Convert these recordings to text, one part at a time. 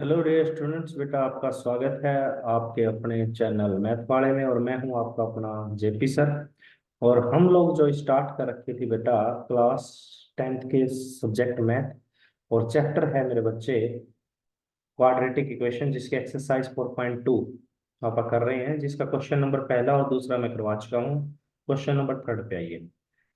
Hello dear students, बेटा आपका स्वागत है आपके अपने चैनल मैथ वाले में। और मैं हूं आपका अपना जेपी सर। और हम लोग जो स्टार्ट कर रखी थी बेटा क्लास 10th के सब्जेक्ट मैथ, और चैप्टर है मेरे बच्चे क्वाड्रेटिक इक्वेशन, जिसके एक्सरसाइज 4.2 आप कर रहे हैं, जिसका क्वेश्चन नंबर पहला और दूसरा मैं करवा चुका हूँ। क्वेश्चन नंबर थर्ड पे आइए।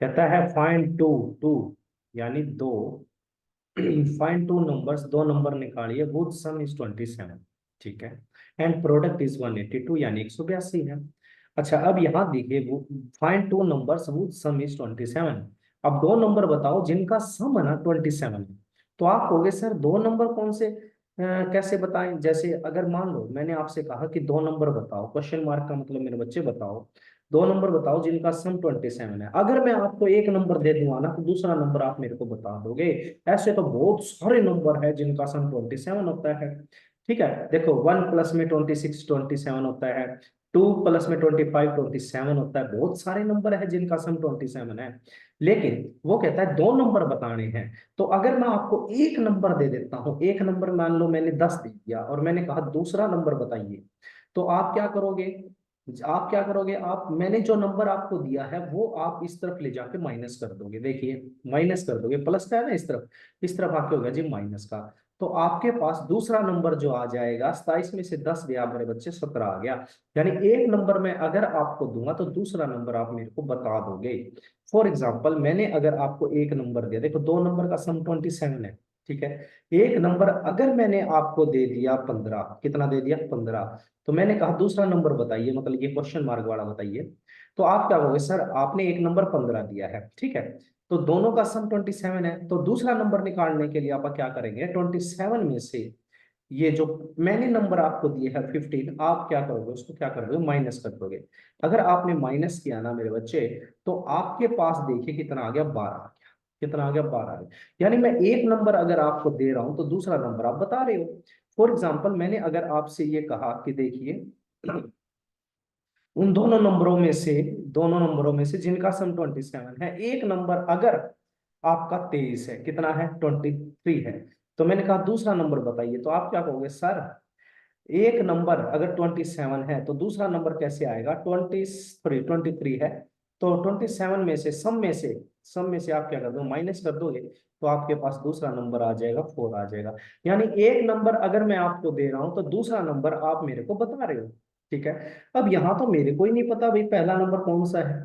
कहता है फाइंड टू टू यानी दो, फाइंड टू नंबर्स, दो नंबर निकालिए, वुड सम इज 27। ठीक है। एंड प्रोडक्ट इज 182 यानी 182 है। अच्छा, अब यहाँ देखिए, वो find two numbers would some is 27। अब दो नंबर बताओ जिनका सम है ना 27 है। तो आप कहोगे सर दो नंबर कौन से, कैसे बताएं? जैसे अगर मान लो मैंने आपसे कहा कि दो नंबर बताओ, क्वेश्चन मार्क का मतलब मेरे बच्चे बताओ, दो नंबर बताओ जिनका सम 27 है। अगर मैं आपको एक नंबर दे दूंगा ना तो दूसरा नंबर आप मेरे को बता दोगे। ऐसे तो बहुत सारे नंबर है जिनका सम 27 होता है। ठीक है, देखो 1 प्लस में 26 27 होता है, 2 प्लस में 25 27 होता है। बहुत सारे नंबर है जिनका सम 27 है। लेकिन वो कहता है दो नंबर बताने हैं। तो अगर मैं आपको एक नंबर दे देता हूं, एक नंबर मान लो मैंने 10 दे दिया और मैंने कहा दूसरा नंबर बताइए, तो आप क्या करोगे? आप क्या करोगे, आप मैंने जो नंबर आपको दिया है वो आप इस तरफ ले जाके माइनस कर दोगे। देखिए, माइनस कर दोगे, प्लस का है ना इस तरफ आके होगा जी माइनस का। तो आपके पास दूसरा नंबर जो आ जाएगा, 27 में से 10 गया मेरे बच्चे, 17 आ गया। यानी एक नंबर में अगर आपको दूंगा तो दूसरा नंबर आप मेरे को बता दोगे। फॉर एग्जाम्पल, मैंने अगर आपको एक नंबर दिया, देखो दो नंबर का सम 27 है। ठीक है। एक नंबर अगर मैंने आपको दे दिया 15, कितना दे दिया 15, तो मैंने कहा दूसरा नंबर बताइए, मतलब ये क्वेश्चन मार्क वाला बताइए। तो आप क्या कहोगे, सर आपने एक नंबर 15 दिया है, ठीक है, तो दोनों का सम 27 है, तो दूसरा नंबर निकालने के लिए आप क्या करेंगे, 27 में से ये जो मैंने नंबर आपको दिए है 15, आप क्या करोगे, उसको क्या कर दोगे, माइनस कर दोगे। अगर आपने माइनस किया ना मेरे बच्चे, तो आपके पास देखिए कितना आ गया, 12 आ गया। कितना आ गया, 12 आ गया। यानी मैं एक नंबर अगर आपको दे रहा हूं तो दूसरा नंबर आप बता रहे हो। फॉर एग्जाम्पल, मैंने अगर आपसे ये कहा कि देखिए उन दोनों नंबरों में से जिनका सम 27 है, एक नंबर अगर आपका 23 है, कितना है 23 है, तो मैंने कहा दूसरा नंबर बताइए, तो आप क्या कहोगे, सर एक नंबर अगर 27 है तो दूसरा नंबर कैसे आएगा, 23 है। तो 27 में से सम में से आप क्या कर दो, माइनस कर दोगे, तो आपके पास दूसरा नंबर आ जाएगा 4 आ जाएगा। यानी एक नंबर अगर मैं आपको दे रहा हूं तो दूसरा नंबर आप मेरे को बता रहे हो। ठीक है। अब यहाँ तो मेरे को ही नहीं पता भाई पहला नंबर कौन सा है।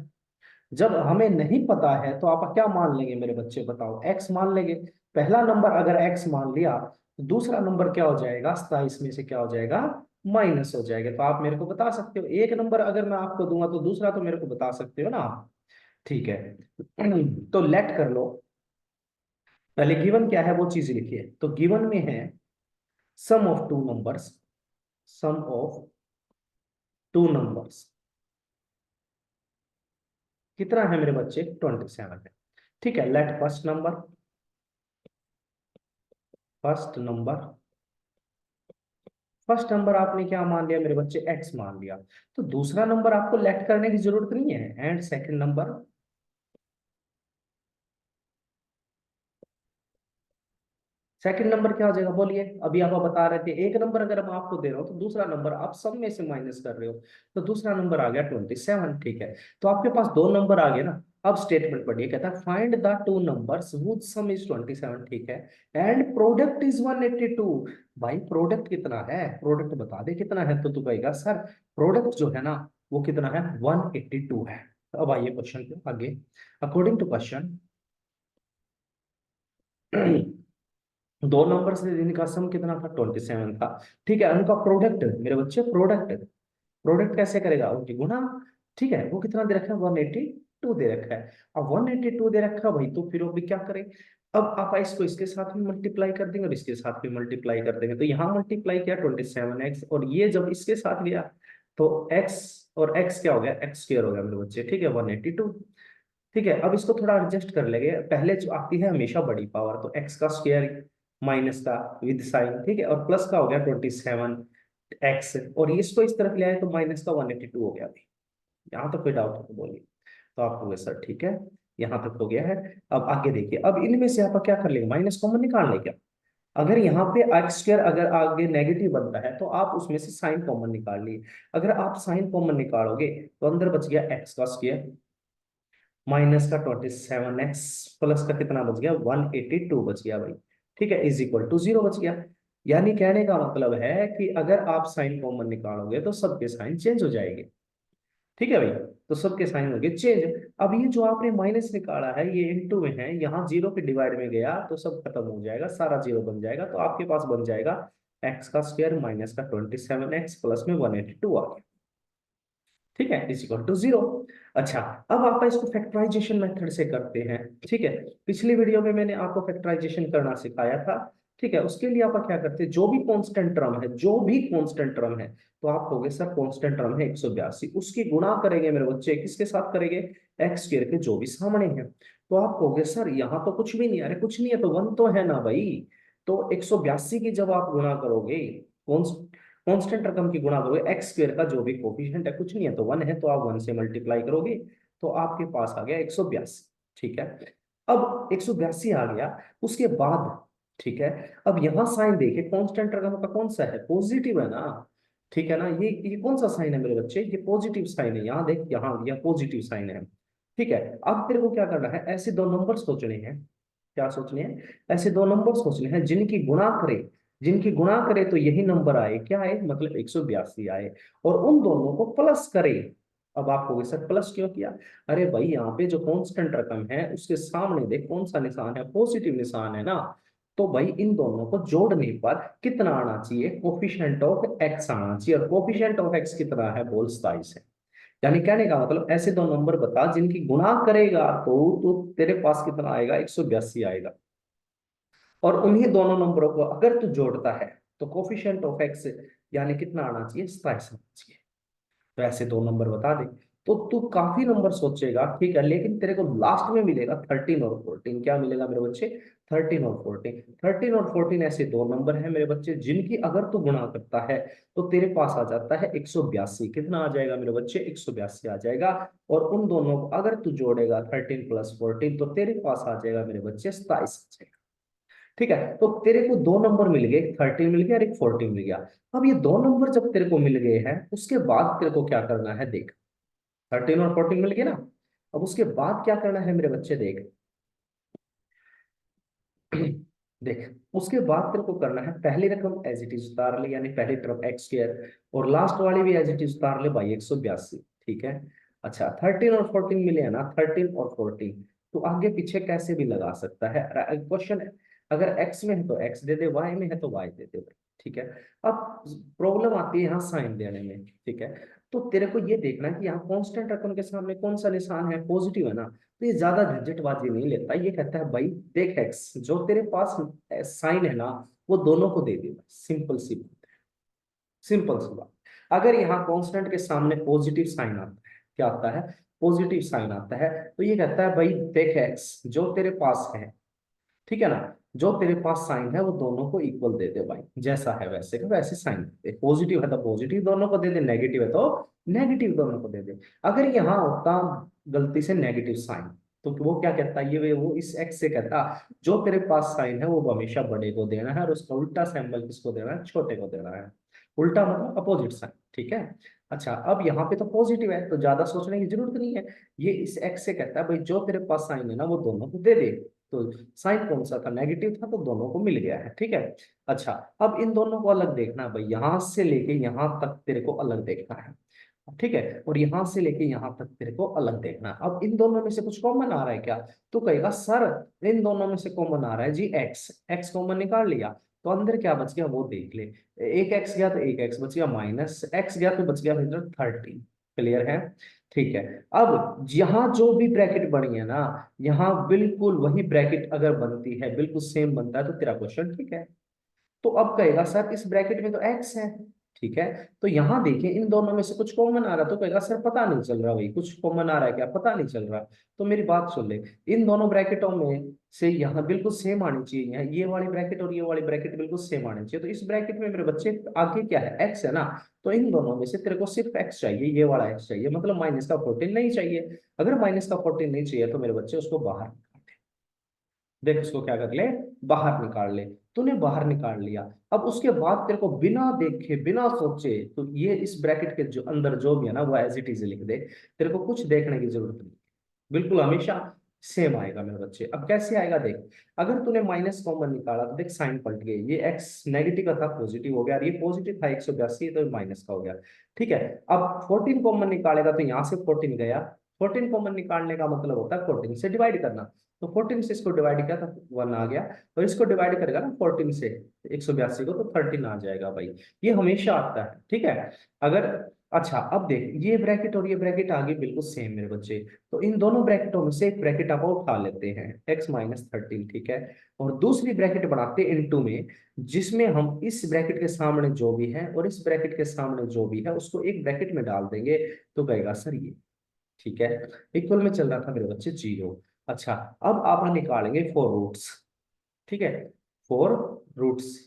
जब हमें नहीं पता है तो आप क्या मान लेंगे मेरे बच्चे, बताओ, एक्स मान लेंगे। पहला नंबर अगर एक्स मान लिया तो दूसरा नंबर क्या हो जाएगा, 27 में से क्या हो जाएगा, माइनस हो जाएगा। तो आप मेरे को बता सकते हो, एक नंबर अगर मैं आपको दूंगा तो दूसरा तो मेरे को बता सकते हो ना आप। ठीक है। तो लेट कर लो, पहले गिवन क्या है वो चीज लिखिए। तो गिवन में है sum of two numbers, sum of two numbers कितना है मेरे बच्चे, 27 है। ठीक है, let first number first number आपने क्या मान लिया मेरे बच्चे, एक्स मान लिया। तो दूसरा नंबर आपको लेट करने की जरूरत नहीं है। And second number, second number क्या हो जाएगा बोलिए, अभी आप बता रहे थे एक नंबर अगर मैं आपको दे रहा हूं तो दूसरा नंबर आप सब में से माइनस कर रहे हो, तो दूसरा नंबर आ गया 27। ठीक है। तो आपके पास दो नंबर आ गए ना। अब स्टेटमेंट पढ़िए, कहता है find the two numbers whose sum is 27। ठीक है। And product is 182। भाई प्रोडक्ट कितना है, प्रोडक्ट बता दे कितना है, तो तू कहेगा सर प्रोडक्ट जो है ना वो कितना है, 182 है। तो अब आइए क्वेश्चन पे आगे। अकॉर्डिंग टू क्वेश्चन दो नंबर से जिनका सम कितना था, 27 था। ठीक है, उनका प्रोडक्ट मेरे बच्चे, प्रोडक्ट प्रोडक्ट कैसे करेगा, उनकी गुना। ठीक है, वो कितना दे रखा है, 182 दे रखा है। अब 182 दे रखा है भाई, तो फिर वो भी क्या करें, अब आप इसको इसके साथ भी मल्टीप्लाई कर देंगे और इसके साथ भी मल्टीप्लाई कर देंगे। तो यहाँ मल्टीप्लाई किया 27x, और ये जब इसके साथ गया तो x, और x क्या हो गया, एक्स स्क्र हो गया मेरे बच्चे। ठीक है, 182। ठीक है, अब इसको थोड़ा एडजस्ट कर लेंगे, पहले जो आती है हमेशा बड़ी पावर, तो एक्स का स्क्वायर माइनस का विद साइन, ठीक है, और प्लस का हो गया 27x, और इसको इस तरफ ले आए तो माइनस का 182 हो गया। अभी यहाँ तो कोई डाउट है तो बोलिए। तो आप होंगे सर ठीक है, यहाँ तक हो गया है। अब आगे देखिए, अब इनमें से आप क्या कर लेंगे, माइनस कॉमन निकाल लें क्या। अगर यहाँ पे एक्स स्क्वायर अगर आगे नेगेटिव बनता है तो आप उसमें से साइन कॉमन निकाल लिए। अगर आप साइन कॉमन निकालोगे तो अंदर बच गया एक्स का स्क्वायर माइनस का 27x प्लस का कितना बच गया 182 बच गया भाई। ठीक है, इज इक्वल टू 0 बच गया। यानी कहने का मतलब है कि अगर आप साइन कॉमन निकालोगे तो सबके साइन चेंज हो जाएंगे। ठीक है भाई, तो सबके साइन हो गए चेंज। अब ये जो आपने माइनस निकाला है ये इनटू में है, यहाँ जीरो पे डिवाइड में गया तो सब खत्म हो जाएगा, सारा जीरो बन जाएगा, तो आपके पास बन जाएगा एक्स का स्क्वायर माइनस का 27x प्लस में 182 आ गया। ठीक है, इज इक्वल टू 0। अच्छा, अब आप इसको फैक्टराइजेशन मेथड से करते हैं। ठीक है, पिछली वीडियो में मैंने आपको फैक्टराइजेशन करना सिखाया था। ठीक है, उसके लिए आप क्या करते हैं, जो भी कांस्टेंट टर्म है, जो भी कांस्टेंट टर्म है, तो आप कहोगे सर कांस्टेंट टर्म है 182, उसकी गुणा करेंगे मेरे बच्चे, किसके साथ करेंगे, एक्स स्क्वायर के जो भी सामने है। तो आप कहोगे सर यहाँ तो कुछ भी नहीं, अरे कुछ नहीं है तो वन तो है ना भाई। तो 182 की जब आप गुणा करोगे, कांस्टेंट रकम की गुणा करोगे, एक्स स्क्वायर का जो भी कोफिशिएंट है कुछ नहीं है तो वन है, तो आप वन से मल्टीप्लाई करोगे तो आपके पास आ गया 182। ठीक है, अब 182 आ गया, उसके बाद ठीक है, अब यहां साइन देखे कांस्टेंट रकम का कौन सा है, पॉजिटिव है ना। ठीक है ना, ये कौन सा साइन है मेरे बच्चे, ये पॉजिटिव साइन है, यहाँ देख यहाँ यह पॉजिटिव साइन है। ठीक है, अब तेरे को क्या करना है, ऐसे दो नंबर सोचने हैं। क्या सोचने हैं, ऐसे दो नंबर सोचने हैं जिनकी गुणा करे, जिनकी गुणा करे तो यही नंबर आए, क्या आए मतलब 182 आए, और उन दोनों को प्लस करे। अब आप कहोगे सर प्लस क्यों किया, अरे भाई यहाँ पे जो कांस्टेंट रकम है उसके सामने देख कौन सा निशान है, पॉजिटिव निशान है ना। तो भाई इन दोनों को जोड़ने पर कितना आना चाहिए, कोफिशिएंट ऑफ एक्स आना चाहिए, और कोफिशिएंट ऑफ एक्स कितना है, बोल 27 है। यानी कहने का मतलब ऐसे दो नंबर बता जिनकी गुणा करेगा तो तेरे पास कितना आएगा, 182 आएगा। और उन्हीं दोनों नंबरों को अगर तू जोड़ता है तो कोफिशिएंट ऑफ एक्स यानी कितना आना चाहिए, 27 आना चाहिए। तो ऐसे दो नंबर बता दे तो तू काफी नंबर सोचेगा, ठीक है, लेकिन तेरे को लास्ट में मिलेगा 13 और 14। क्या मिलेगा मेरे बच्चे, 13 और 14। 13 और 14 ऐसे दो नंबर है मेरे बच्चे जिनकी अगर तू गुणा करता है तो तेरे पास आ जाता है 182। कितना आ जाएगा मेरे बच्चे, 182 आ जाएगा। और उन दोनों को अगर तू जोड़ेगा 13 प्लस 14 तो तेरे पास आ जाएगा मेरे बच्चे 27 आ जाएगा। ठीक है, तो तेरे को दो नंबर मिल गए, एक 13 मिल गया और एक 14 मिल गया। अब ये दो नंबर जब तेरे को मिल गए हैं उसके बाद तेरे को क्या करना है, देख 13 और 14 मिल गए ना। अब उसके बाद क्या करना है मेरे बच्चे, देख देख उसके बाद तेरे को करना है, पहली रकम एज इट इज उतार ले, यानी पहली तरफ एक्स स्क्वायर, और लास्ट वाली भी एज इट इज उतार ले भाई 182। ठीक है, अच्छा 13 और 14 मिले हैं ना, 13 और 14 तो आगे पीछे कैसे भी लगा सकता है क्वेश्चन। अगर एक्स में है तो एक्स दे दे, वाई में है तो वाई दे दे। ठीक है, अब प्रॉब्लम आती है यहाँ साइन देने में। ठीक है, तो तेरे को ये देखना है कि यहाँ कांस्टेंट रकम के सामने कौन सा निशान है, पॉजिटिव है ना। तो ये ज्यादा झंझटबाजी नहीं लेता, ये कहता है भाई देख एक्स जो तेरे पास साइन है ना वो दोनों को दे दे, सिंपल सी बात है, सिंपल सी बात। अगर यहाँ कांस्टेंट के सामने पॉजिटिव साइन आता है, क्या आता है, पॉजिटिव साइन आता है, तो ये कहता है भाई देख एक्स जो तेरे पास है, ठीक है ना, जो तेरे पास साइन है वो दोनों को इक्वल दे दे भाई, जैसा है वैसे का वैसे साइन दे दे, पॉजिटिव है तो पॉजिटिव दोनों को दे दे, नेगेटिव है तो नेगेटिव दोनों को दे दे। अगर यहाँ होता गलती से नेगेटिव साइन तो वो क्या कहता है, ये वो इस एक्स से कहता जो तेरे पास साइन है वो हमेशा बड़े को देना है और उसका उल्टा सिंबल किसको देना है, छोटे को देना है। उल्टा मतलब अपोजिट साइन। ठीक है, अच्छा अब यहाँ पे तो पॉजिटिव है तो ज्यादा सोचने की जरूरत नहीं है। ये इस एक्स से कहता है भाई जो तेरे पास साइन है ना वो दोनों को दे दे। तो साइन कौन सा था, नेगेटिव था, तो दोनों को मिल गया है। ठीक है, अच्छा अब इन दोनों को अलग देखना है भाई, यहां से लेके यहां तक तेरे को अलग देखना है। ठीक है, और यहां से लेके यहां तक तेरे को अलग देखना है। अब इन दोनों में से कुछ कॉमन आ रहा है क्या, तो कहेगा सर इन दोनों में से कॉमन आ रहा है जी एक्स, एक्स कॉमन निकाल लिया तो अंदर क्या बच गया वो देख ले। एक एक्स गया तो एक एक्स बच गया, माइनस एक्स गया तो बच गया इधर 13। क्लियर है, ठीक है। अब यहाँ जो भी ब्रैकेट बनी है ना, यहाँ बिल्कुल वही ब्रैकेट अगर बनती है, बिल्कुल सेम बनता है तो तेरा क्वेश्चन ठीक है। तो अब कहेगा सर इस ब्रैकेट में तो एक्स है, ठीक है, तो यहां देखिए इन दोनों में से कुछ कॉमन आ रहा, तो कहेगा सर पता नहीं चल रहा भाई कुछ कॉमन आ रहा है क्या, पता नहीं चल रहा। तो मेरी बात सुन ले, इन दोनों ब्रैकेटों में से यहाँ बिल्कुल सेम आनी चाहिए, यहाँ ये वाली ब्रैकेट और ये वाली ब्रैकेट बिल्कुल सेम आनी चाहिए, तो इस ब्रैकेट में मेरे बच्चे आगे क्या है, एक्स है ना। तो इन दोनों में से तेरे को सिर्फ एक्स चाहिए, ये वाला एक्स चाहिए, मतलब माइनस का 14 नहीं चाहिए। अगर माइनस का 14 नहीं चाहिए तो मेरे बच्चे उसको बाहर, देख उसको क्या कर ले, बाहर निकाल ले। तूने बाहर निकाल लिया, अब उसके बाद तेरे को बिना देखे बिना सोचे तो ये इस ब्रैकेट के जो अंदर जो भी है ना वो एज इट इज लिख दे। तेरे को कुछ देखने की जरूरत नहीं, बिल्कुल हमेशा सेम आएगा मेरे बच्चे। अब कैसे आएगा देख, अगर तूने माइनस कॉमन निकाला तो देख साइन पलट गई, ये एक्स नेगेटिव का था पॉजिटिव हो गया, और ये पॉजिटिव था 182 तो माइनस का हो गया। ठीक है, अब 14 कॉमन निकालेगा तो यहाँ से 14 गया। 14 कॉमन निकालने का मतलब होता है 14 से डिवाइड करना, तो 14 से इसको डिवाइड किया तो 1 आ गया, और इसको डिवाइड करेगा ना 14 से 182 को तो 13 आ जाएगा भाई। ये हमेशा आता है, ठीक है। अगर अच्छा अब देख, ये ब्रैकेट और ये ब्रैकेट आगे बिल्कुल सेम मेरे बच्चे, तो इन दोनों ब्रैकेटों में से एक ब्रैकेट आप उठा लेते हैं, x माइनस 13, ठीक है, और दूसरी ब्रैकेट बनाते हैं इनटू में, जिसमें हम इस ब्रैकेट के सामने जो भी है और इस ब्रैकेट के सामने जो भी है उसको एक ब्रैकेट में डाल देंगे, तो कहेगा सर ये, ठीक है। इक्वल में चल रहा था मेरे बच्चे 0। अच्छा, अब आप निकालेंगे फोर रूट्स, ठीक है, फोर रूट्स,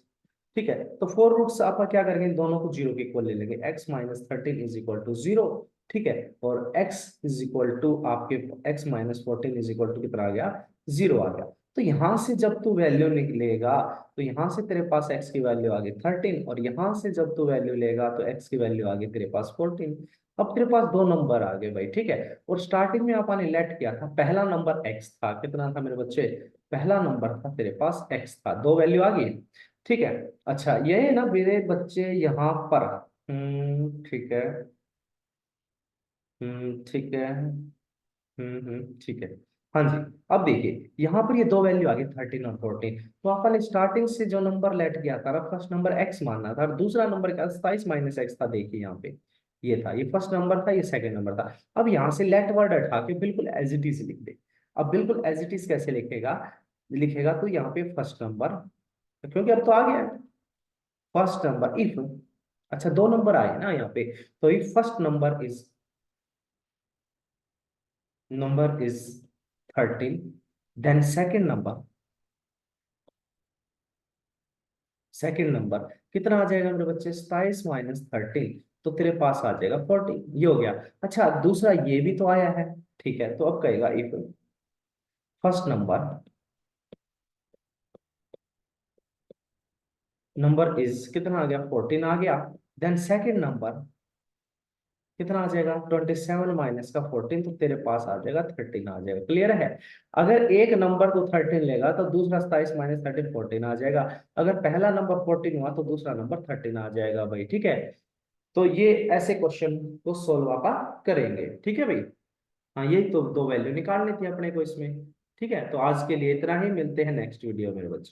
ठीक है। तो फोर रूट्स आप क्या करेंगे, इन दोनों को 0 के इक्वल ले लेंगे, x minus 13 is equal to 0, ठीक है, और x इज इक्वल टू आपके x minus 14 is equal to कितना आ गया, 0 आ गया। तो यहां से जब तू वैल्यू निकलेगा तो यहां से तेरे पास x की वैल्यू आ गई 13, और यहां से जब तू वैल्यू लेगा तो x की वैल्यू आ गई तेरे पास 14। अब तेरे पास दो नंबर आ गए भाई, ठीक है, और स्टार्टिंग में आपने लेट किया था, पहला नंबर x था, कितना था मेरे बच्चे, पहला नंबर था तेरे पास x था, दो वैल्यू आ गई, ठीक है। अच्छा ये है ना मेरे बच्चे यहाँ पर, ठीक है, ठीक है, ठीक है, हाँ जी। अब देखिए यहाँ पर ये दो वैल्यू आ गई 13 और 14, तो अपन स्टार्टिंग से जो नंबर लेट किया था ना, फर्स्ट नंबर x मानना था और दूसरा नंबर क्या 27 माइनस एक्स था, देखिए यहाँ पे ये था, ये फर्स्ट नंबर था, ये सेकंड नंबर था। अब यहाँ से लेट वर्ड हटा के बिल्कुल एज इट इज लिख दे। अब बिल्कुल एज इट इज कैसे लिखेगा, लिखेगा तो यहाँ पे फर्स्ट नंबर, क्योंकि अब तो आ गया फर्स्ट नंबर इफ, अच्छा दो नंबर आए ना यहाँ पे, तो if first number is 13, then second number कितना आ जाएगा मेरे बच्चे, 27 माइनस 13, तो तेरे पास आ जाएगा 14, ये हो गया। अच्छा दूसरा ये भी तो आया है, ठीक है, तो अब कहेगा इफ फर्स्ट नंबर इज कितना आ गया, 14 आ गया, देन सेकंड नंबर कितना आ जाएगा, 27 माइनस का 14, तो तेरे पास आ जाएगा 13 आ जाएगा, क्लियर है। अगर एक नंबर तो 13 लेगा तो दूसरा 27 माइनस 13 14 आ जाएगा, अगर पहला नंबर 14 हुआ तो दूसरा नंबर 13 आ जाएगा भाई, ठीक है। तो ये ऐसे क्वेश्चन को सोल्व आप करेंगे, ठीक है भाई। हाँ यही तो दो वैल्यू निकालनी थी अपने को इसमें, ठीक है। तो आज के लिए इतना ही, मिलते हैं नेक्स्ट वीडियो में बच्चों।